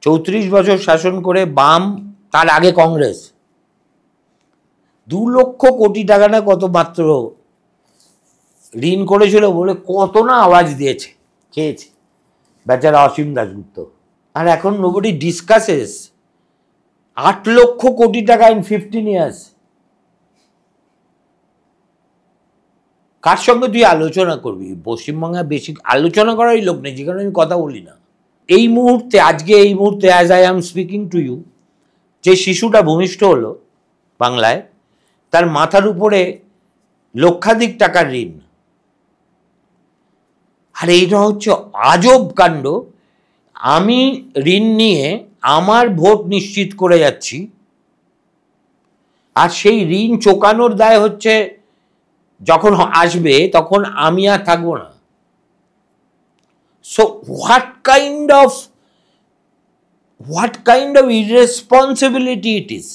34 বছর শাসন করে বাম, তার আগে কংগ্রেস 2 লক্ষ কোটি টাকা না কত মাত্র ঋণ করেছিল বলে কত না আওয়াজ দিয়েছে, খেয়েছে বেচারা অসীম দাশগুপ্ত। আর এখন নোবডি ডিসকাসেস 8 লক্ষ কোটি টাকা ইন 15 ইয়ার্স। কার সঙ্গে তুই আলোচনা করবি? পশ্চিমবঙ্গে বেশি আলোচনা করারই লোক নেই, যেখানে আমি কথা বলি না। এই মুহূর্তে, আজকে এই মুহূর্তে, as I am speaking to you, যে শিশুটা ভূমিষ্ঠ হলো বাংলায়, তার মাথার উপরে লক্ষাধিক টাকার ঋণ। আর এইটা হচ্ছে আজব কাণ্ড। আমি ঋণ নিয়ে আমার ভোট নিশ্চিত করে যাচ্ছি, আর সেই ঋণ চোকানোর দায় হচ্ছে যখন আসবে তখন আমি আর থাকবো না। So what kind of irresponsibility it is?